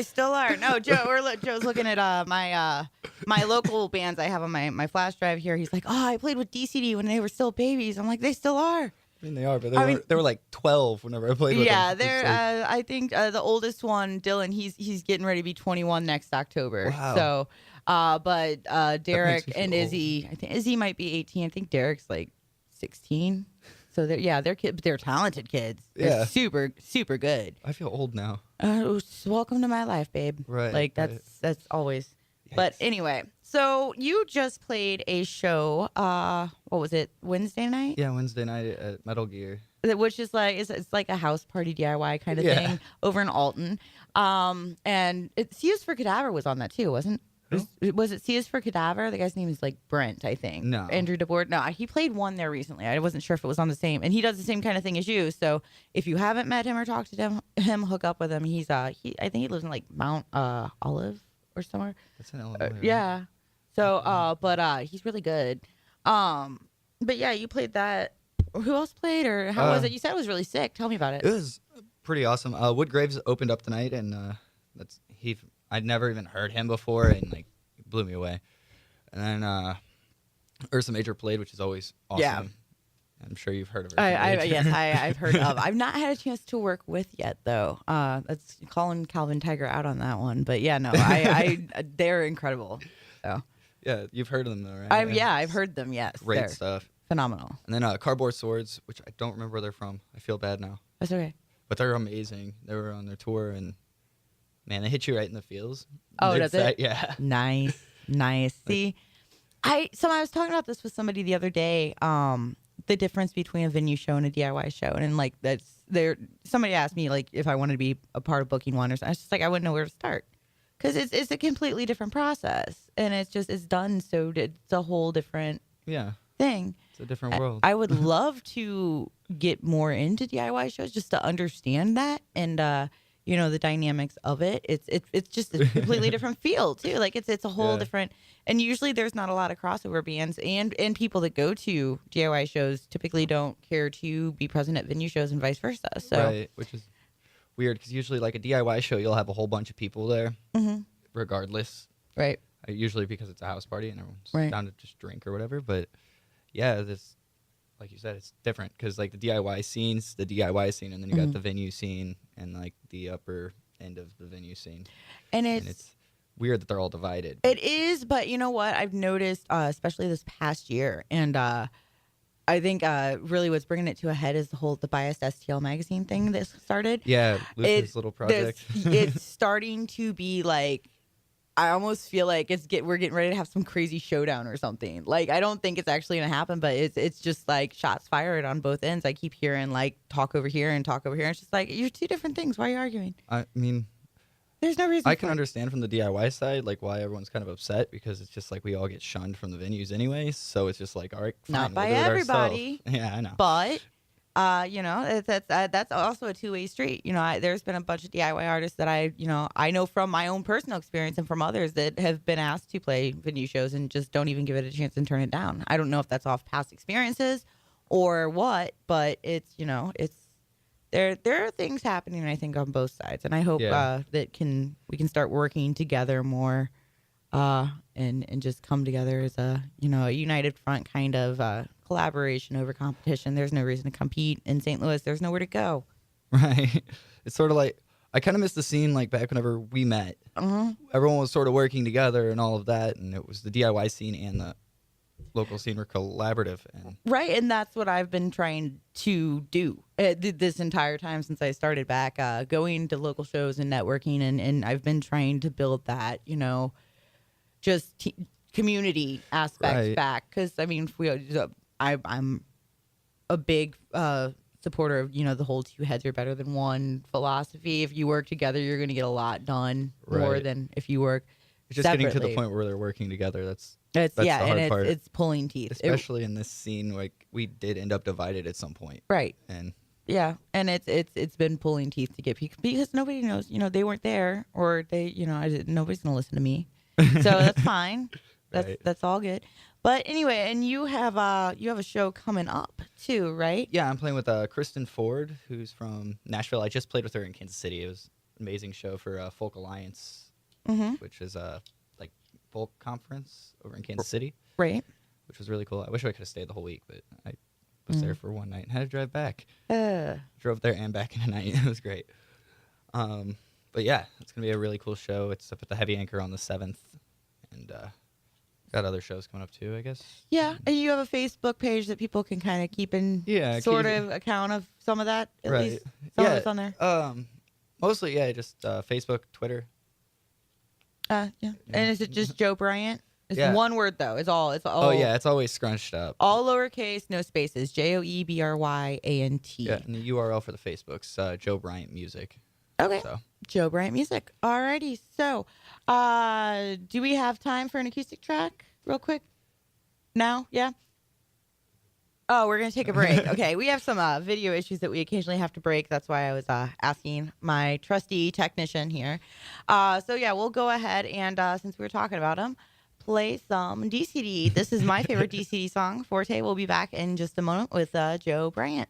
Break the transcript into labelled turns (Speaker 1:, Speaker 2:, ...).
Speaker 1: They still are. No, Joe's looking at my local bands I have on my flash drive here. He's like, oh, I played with DCD when they were still babies. I'm like, they still are.
Speaker 2: I mean, they are, but they were like 12 whenever I played with them.
Speaker 1: Yeah, they're. I think the oldest one, Dylan, he's getting ready to be 21 next October.
Speaker 2: Wow.
Speaker 1: So, but Derek and Izzy, I think Izzy might be 18. I think Derek's like 16. So they're kids. They're talented kids. They're super good.
Speaker 2: I feel old now.
Speaker 1: Welcome to my life, babe.
Speaker 2: Right.
Speaker 1: Like that's always. Yikes. But anyway, so you just played a show. What was it? Wednesday night?
Speaker 2: Yeah, Wednesday night at Metal Gear.
Speaker 1: Which is like it's like a house party DIY kind of thing over in Alton. And Seas for Cadaver was on that too, wasn't? Was it Seas for Cadaver? The guy's name is like Brent, I think.
Speaker 2: No.
Speaker 1: Andrew DeBoard. No, he played one there recently. I wasn't sure if it was on the same. And he does the same kind of thing as you. So if you haven't met him or talked to him, hook up with him. He's I think he lives in like Mount Olive or somewhere.
Speaker 2: That's in Illinois.
Speaker 1: Yeah. So but he's really good. But yeah, you played that. Who else played, or how was it? You said it was really sick. Tell me about it.
Speaker 2: It was pretty awesome. Wood Graves opened up tonight, and I'd never even heard him before, and like it blew me away. And then Ursa Major played, which is always awesome. Yeah. I'm sure you've heard of her.
Speaker 1: I've heard of. I've not had a chance to work with yet, though. That's calling Calvin Tiger out on that one. But yeah, no, they're incredible. So
Speaker 2: yeah, you've heard of them though, right?
Speaker 1: I've heard them. Yes,
Speaker 2: great stuff.
Speaker 1: Phenomenal.
Speaker 2: And then Cardboard Swords, which I don't remember where they're from. I feel bad now.
Speaker 1: That's okay.
Speaker 2: But they're amazing. They were on their tour, and man, they hit you right in the feels.
Speaker 1: Oh, does it?
Speaker 2: Yeah.
Speaker 1: Nice. See, I was talking about this with somebody the other day. The difference between a venue show and a DIY show, and like somebody asked me like if I wanted to be a part of booking one or something. I was just like, I wouldn't know where to start because it's a completely different process, and it's done so it's a whole different thing.
Speaker 2: It's a different world.
Speaker 1: I would love to get more into DIY shows just to understand that and the dynamics of it. It's just a completely different feel too. Like it's a whole different. And usually there's not a lot of crossover bands and people that go to DIY shows typically don't care to be present at venue shows and vice versa. So
Speaker 2: right, which is weird because usually like a DIY show you'll have a whole bunch of people there, regardless.
Speaker 1: Right.
Speaker 2: Usually because it's a house party and everyone's down to just drink or whatever. But yeah, this, like you said, it's different because like the DIY scene's the DIY scene, and then you got the venue scene and like the upper end of the venue scene, and it's weird that they're all divided.
Speaker 1: It is, but you know what I've noticed, especially this past year, and I think really what's bringing it to a head is the biased STL magazine thing that started.
Speaker 2: Yeah, Lucy's little project.
Speaker 1: It's starting to be like. I almost feel like we're getting ready to have some crazy showdown or something. Like I don't think it's actually gonna happen, but it's just like shots fired on both ends. I keep hearing like talk over here and talk over here. And it's just like you're two different things. Why are you arguing?
Speaker 2: I mean,
Speaker 1: there's no reason.
Speaker 2: I can understand from the DIY side like why everyone's kind of upset because it's just like we all get shunned from the venues anyway. So it's just like all right, fine,
Speaker 1: not by
Speaker 2: we'll do it
Speaker 1: everybody.
Speaker 2: Yeah, I know.
Speaker 1: But that's also a two-way street. There's been a bunch of DIY artists that I know from my own personal experience and from others that have been asked to play venue shows and just don't even give it a chance and turn it down. I don't know if that's off past experiences or what, but it's there are things happening I think on both sides, and I hope that we can start working together more and just come together as a united front kind of collaboration over competition. There's no reason to compete in St. Louis. There's nowhere to go.
Speaker 2: Right. It's sort of like I kind of miss the scene like back whenever we met. Everyone was sort of working together and all of that, and it was the DIY scene and the local scene were collaborative.
Speaker 1: Right, and that's what I've been trying to do this entire time since I started back, going to local shows and networking, and I've been trying to build that, just community aspects back. Because, I mean, I'm a big supporter of, the whole two heads are better than one philosophy. If you work together, you're going to get a lot done more than if you work
Speaker 2: It's just
Speaker 1: separately.
Speaker 2: getting to the point where they're working together. That's
Speaker 1: the hard
Speaker 2: part.
Speaker 1: It's pulling teeth.
Speaker 2: Especially in this scene, like we did end up divided at some point.
Speaker 1: Right.
Speaker 2: And
Speaker 1: yeah, and it's been pulling teeth to get people because nobody knows, they weren't there or they, nobody's going to listen to me. So that's fine. That's all good. But anyway, and you have a show coming up too, right?
Speaker 2: Yeah, I'm playing with Kristen Ford, who's from Nashville. I just played with her in Kansas City. It was amazing show for Folk Alliance, which is a like folk conference over in Kansas City.
Speaker 1: Right.
Speaker 2: Which was really cool. I wish I could have stayed the whole week, but I was there for one night and had to drive back. Drove there and back in a night. It was great. But yeah, it's going to be a really cool show. It's up at the Heavy Anchor on the 7th. And got other shows coming up too, I guess.
Speaker 1: Yeah, and you have a Facebook page that people can kind of keep in sort of account of some of that, at least. Some of it's on there.
Speaker 2: Mostly, just Facebook, Twitter.
Speaker 1: Yeah. And is it just Joe Bryant? It's one word though. It's all.
Speaker 2: Oh yeah, it's always scrunched up.
Speaker 1: All lowercase, no spaces. JoeBryant.
Speaker 2: Yeah, and the URL for the Facebook's Joe Bryant Music.
Speaker 1: Okay. So. Joe Bryant Music. Alrighty. So, do we have time for an acoustic track, real quick? Now, yeah. Oh, we're gonna take a break. Okay, we have some video issues that we occasionally have to break. That's why I was asking my trusty technician here. So yeah, we'll go ahead and since we were talking about him, play some DCD. This is my favorite DCD song, Forte. We'll be back in just a moment with Joe Bryant.